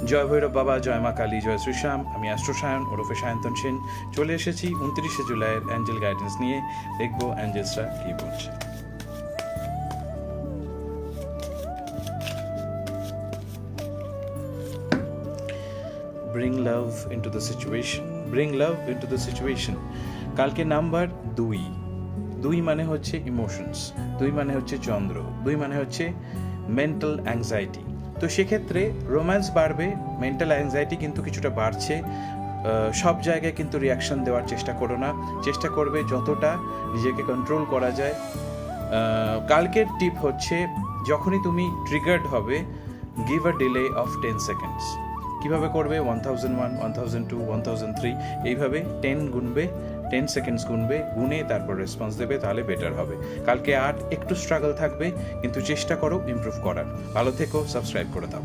জয় ভৈরব বাবা, জয় মা কালী, জয় শ্রীশ্যাম। আমি অ্যাস্ট্রো সায়ন ওরফে সায়ন্তন সেন চলে এসেছি 29শে জুলাইয়ের অ্যাঞ্জেল গাইডেন্স নিয়ে। দেখবো অ্যাঞ্জেলসরা কী বলছে। Bring love into the situation. Bring love into the situation. কালকে নাম্বার 2। 2 মানে হচ্ছে ইমোশনস, 2 মানে হচ্ছে চন্দ্র, 2 মানে হচ্ছে মেন্টাল অ্যাংজাইটি। তো সেক্ষেত্রে রোম্যান্স বাড়বে, মেন্টাল অ্যাংজাইটি কিন্তু কিছুটা বাড়ছে। সব জায়গায় কিন্তু রিয়াকশন দেওয়ার চেষ্টা করো না, চেষ্টা করবে যতটা নিজেকে কন্ট্রোল করা যায়। কালকের টিপ হচ্ছে, যখনই তুমি ট্রিগার্ড হবে, give a delay of 10 seconds. কীভাবে করবে? 1001, 1002, 1003 এইভাবে 10 গুনবে, 10 সেকেন্ডস গুনবে, গুনে তারপর রেসপন্স দেবে, তাহলে বেটার হবে। কালকে একটু স্ট্রাগল থাকবে, কিন্তু চেষ্টা করো ইমপ্রুভ করার। ভালো থেকো, সাবস্ক্রাইব করে দাও।